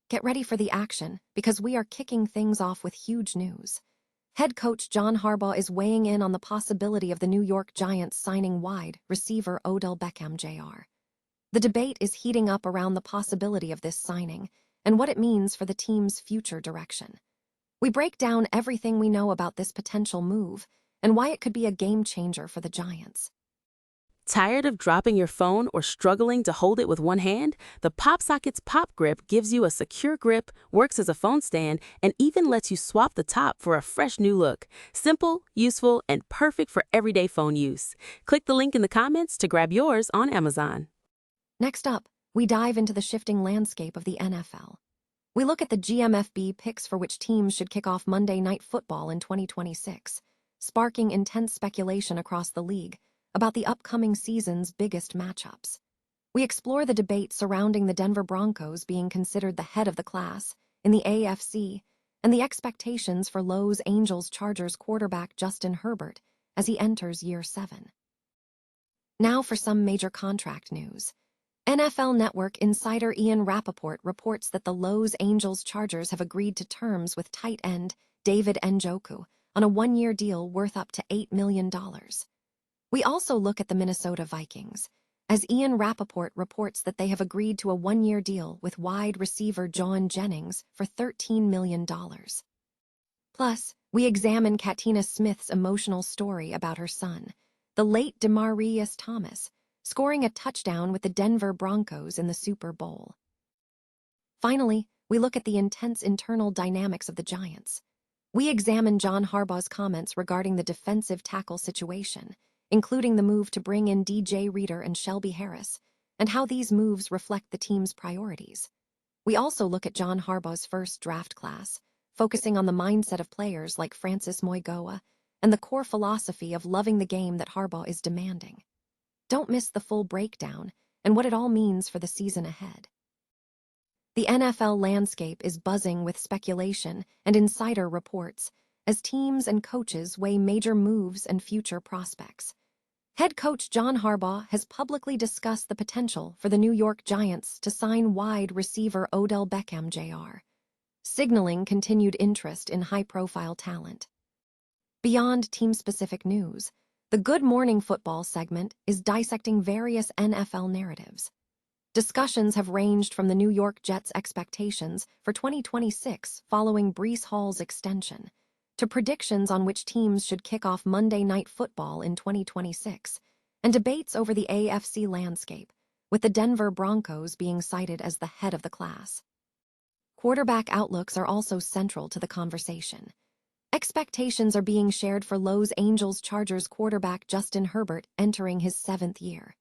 Get ready for the action, because we are kicking things off with huge news. Head coach John Harbaugh is weighing in on the possibility of the New York Giants signing wide receiver Odell Beckham Jr. The debate is heating up around the possibility of this signing and what it means for the team's future direction. We break down everything we know about this potential move and why it could be a game changer for the Giants. Tired of dropping your phone or struggling to hold it with one hand? The PopSockets Pop Grip gives you a secure grip, works as a phone stand, and even lets you swap the top for a fresh new look. Simple, useful, and perfect for everyday phone use. Click the link in the comments to grab yours on Amazon. Next up, we dive into the shifting landscape of the NFL. We look at the GMFB picks for which teams should kick off Monday Night Football in 2026, sparking intense speculation across the league about the upcoming season's biggest matchups. We explore the debate surrounding the Denver Broncos being considered the head of the class in the AFC and the expectations for Los Angeles Chargers quarterback Justin Herbert as he enters year 7. Now for some major contract news. NFL Network insider Ian Rappaport reports that the Los Angeles Chargers have agreed to terms with tight end David Njoku on a 1-year deal worth up to $8 million. We also look at the Minnesota Vikings, as Ian Rappaport reports that they have agreed to a 1-year deal with wide receiver John Jennings for $13 million. Plus, we examine Katina Smith's emotional story about her son, the late Demaryius Thomas, scoring a touchdown with the Denver Broncos in the Super Bowl. Finally, we look at the intense internal dynamics of the Giants. We examine John Harbaugh's comments regarding the defensive tackle situation, including the move to bring in DJ Reader and Shelby Harris, and how these moves reflect the team's priorities. We also look at John Harbaugh's first draft class, focusing on the mindset of players like Francis Moigoa and the core philosophy of loving the game that Harbaugh is demanding. Don't miss the full breakdown and what it all means for the season ahead. The NFL landscape is buzzing with speculation and insider reports as teams and coaches weigh major moves and future prospects. Head coach John Harbaugh has publicly discussed the potential for the New York Giants to sign wide receiver Odell Beckham Jr., signaling continued interest in high-profile talent. Beyond team-specific news, the Good Morning Football segment is dissecting various NFL narratives. Discussions have ranged from the New York Jets' expectations for 2026 following Breece Hall's extension, to predictions on which teams should kick off Monday Night Football in 2026, and debates over the AFC landscape, with the Denver Broncos being cited as the head of the class. Quarterback outlooks are also central to the conversation. Expectations are being shared for Los Angeles Chargers quarterback Justin Herbert entering his 7th year.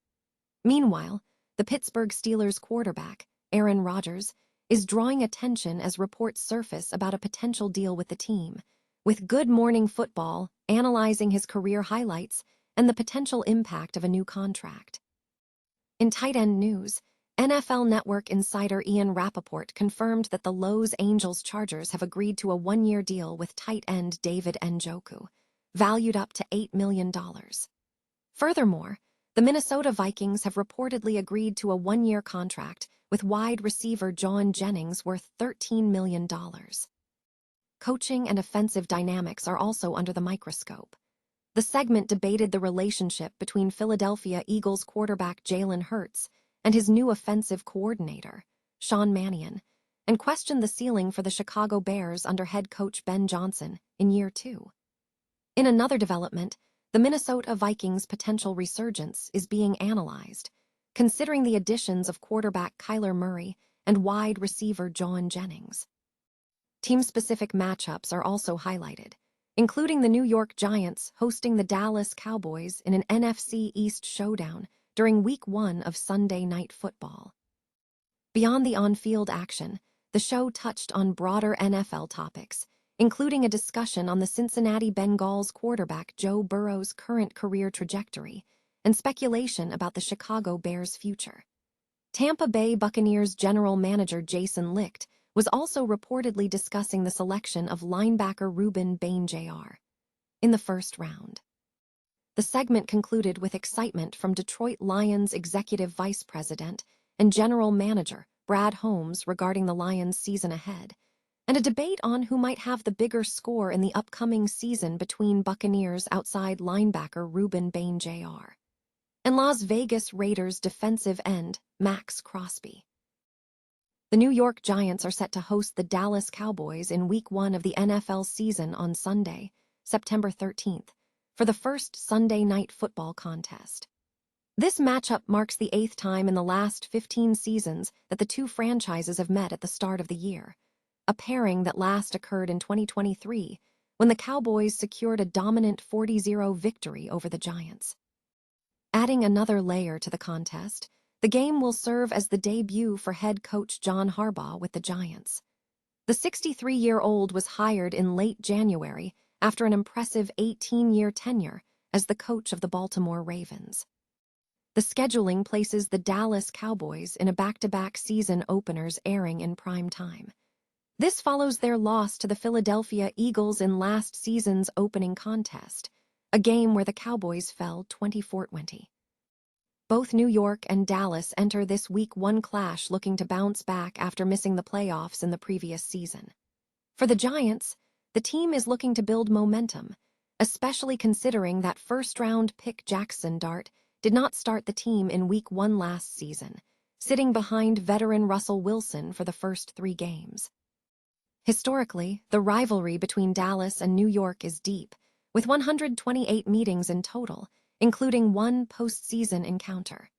Meanwhile, the Pittsburgh Steelers quarterback, Aaron Rodgers, is drawing attention as reports surface about a potential deal with the team, with Good Morning Football analyzing his career highlights and the potential impact of a new contract. In tight end news, NFL Network insider Ian Rappaport confirmed that the Los Angeles Chargers have agreed to a 1-year deal with tight end David Njoku, valued up to $8 million. Furthermore, the Minnesota Vikings have reportedly agreed to a 1-year contract with wide receiver John Jennings worth $13 million. Coaching and offensive dynamics are also under the microscope. The segment debated the relationship between Philadelphia Eagles quarterback Jalen Hurts and his new offensive coordinator, Sean Mannion, and questioned the ceiling for the Chicago Bears under head coach Ben Johnson in year 2. In another development, the Minnesota Vikings' potential resurgence is being analyzed, considering the additions of quarterback Kyler Murray and wide receiver John Jennings. Team-specific matchups are also highlighted, including the New York Giants hosting the Dallas Cowboys in an NFC East showdown during Week 1 of Sunday Night Football. Beyond the on-field action, the show touched on broader NFL topics, including a discussion on the Cincinnati Bengals quarterback Joe Burrow's current career trajectory and speculation about the Chicago Bears' future. Tampa Bay Buccaneers general manager Jason Licht was also reportedly discussing the selection of linebacker Ruben Bain Jr. in the first round. The segment concluded with excitement from Detroit Lions executive vice president and general manager Brad Holmes regarding the Lions' season ahead, and a debate on who might have the bigger score in the upcoming season between Buccaneers outside linebacker Reuben Bain Jr. and Las Vegas Raiders defensive end Max Crosby. The New York Giants are set to host the Dallas Cowboys in Week 1 of the NFL season on Sunday, September 13th, for the first Sunday Night Football contest. This matchup marks the 8th time in the last 15 seasons that the two franchises have met at the start of the year, a pairing that last occurred in 2023 when the Cowboys secured a dominant 40-0 victory over the Giants. Adding another layer to the contest, the game will serve as the debut for head coach John Harbaugh with the Giants. The 63-year-old was hired in late January after an impressive 18-year tenure as the coach of the Baltimore Ravens. The scheduling places the Dallas Cowboys in a back-to-back season openers airing in prime time. This follows their loss to the Philadelphia Eagles in last season's opening contest, a game where the Cowboys fell 24-20. Both New York and Dallas enter this Week 1 clash looking to bounce back after missing the playoffs in the previous season. For the Giants, the team is looking to build momentum, especially considering that first-round pick Jackson Dart did not start the team in Week 1 last season, sitting behind veteran Russell Wilson for the first 3 games. Historically, the rivalry between Dallas and New York is deep, with 128 meetings in total, including 1 postseason encounter.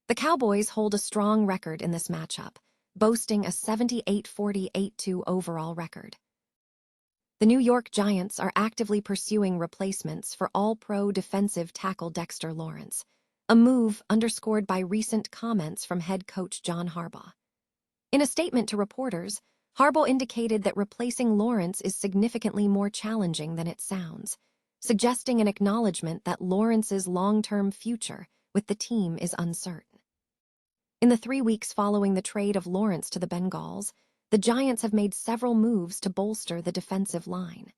The Cowboys hold a strong record in this matchup, boasting a 78-40-8-2 overall record. The New York Giants are actively pursuing replacements for All-Pro defensive tackle Dexter Lawrence, a move underscored by recent comments from head coach John Harbaugh. In a statement to reporters, Harbaugh indicated that replacing Lawrence is significantly more challenging than it sounds, suggesting an acknowledgement that Lawrence's long-term future with the team is uncertain. In the 3 weeks following the trade of Lawrence to the Bengals, the Giants have made several moves to bolster the defensive line.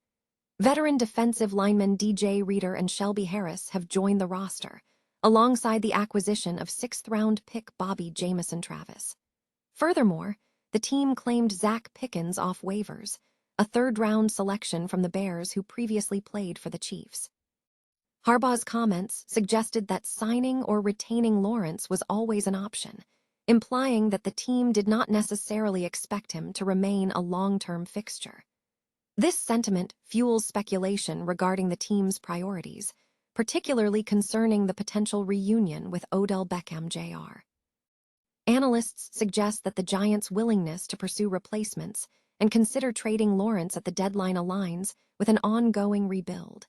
Veteran defensive linemen DJ Reader and Shelby Harris have joined the roster, alongside the acquisition of 6th-round pick Bobby Jamison-Travis. Furthermore, the team claimed Zach Pickens off waivers, a 3rd-round selection from the Bears who previously played for the Chiefs. Harbaugh's comments suggested that signing or retaining Lawrence was always an option, implying that the team did not necessarily expect him to remain a long-term fixture. This sentiment fuels speculation regarding the team's priorities, particularly concerning the potential reunion with Odell Beckham Jr. Analysts suggest that the Giants' willingness to pursue replacements and consider trading Lawrence at the deadline aligns with an ongoing rebuild.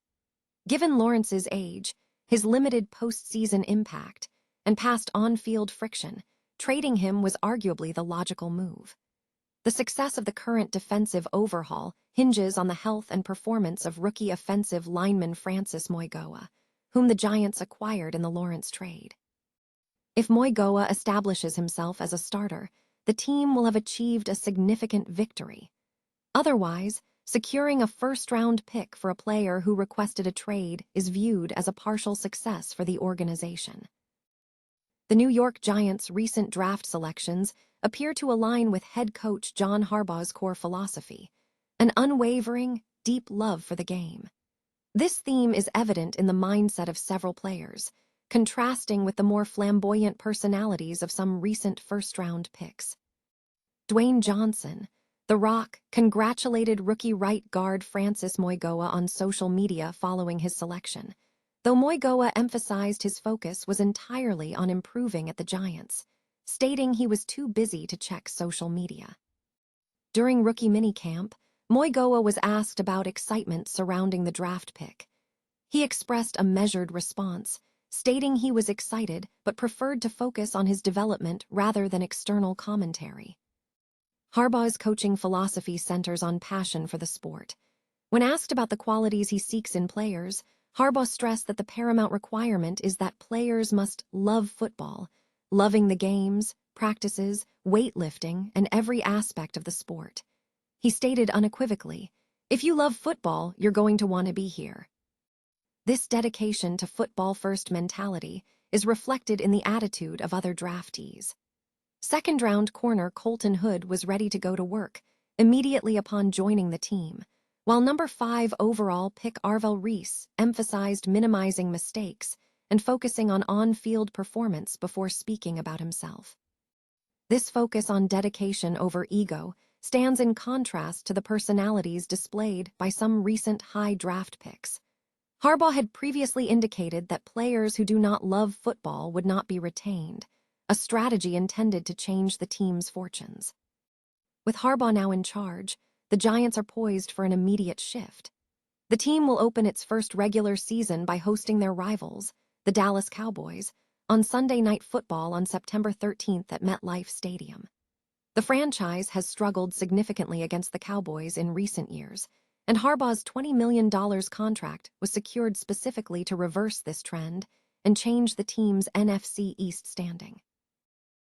Given Lawrence's age, his limited postseason impact, and past on-field friction, trading him was arguably the logical move. The success of the current defensive overhaul hinges on the health and performance of rookie offensive lineman Francis Moigoa, whom the Giants acquired in the Lawrence trade. If Moigoa establishes himself as a starter, the team will have achieved a significant victory. Otherwise, securing a first-round pick for a player who requested a trade is viewed as a partial success for the organization. The New York Giants' recent draft selections appear to align with head coach John Harbaugh's core philosophy, an unwavering, deep love for the game. This theme is evident in the mindset of several players, contrasting with the more flamboyant personalities of some recent first-round picks. Dwayne Johnson, The Rock, congratulated rookie right guard Francis Moigoa on social media following his selection, though Moigoa emphasized his focus was entirely on improving at the Giants, stating he was too busy to check social media. During rookie minicamp, Moigoa was asked about excitement surrounding the draft pick. He expressed a measured response, stating he was excited but preferred to focus on his development rather than external commentary. Harbaugh's coaching philosophy centers on passion for the sport. When asked about the qualities he seeks in players, Harbaugh stressed that the paramount requirement is that players must love football, loving the games, practices, weightlifting, and every aspect of the sport. He stated unequivocally, "If you love football, you're going to want to be here." This dedication to football-first mentality is reflected in the attitude of other draftees. Second-round corner Colton Hood was ready to go to work immediately upon joining the team, while number 5 overall pick Arvell Reese emphasized minimizing mistakes and focusing on on-field performance before speaking about himself. This focus on dedication over ego stands in contrast to the personalities displayed by some recent high draft picks. Harbaugh had previously indicated that players who do not love football would not be retained, a strategy intended to change the team's fortunes. With Harbaugh now in charge, the Giants are poised for an immediate shift. The team will open its first regular season by hosting their rivals, the Dallas Cowboys, on Sunday Night Football on September 13th at MetLife Stadium. The franchise has struggled significantly against the Cowboys in recent years, and Harbaugh's $20 million contract was secured specifically to reverse this trend and change the team's NFC East standing.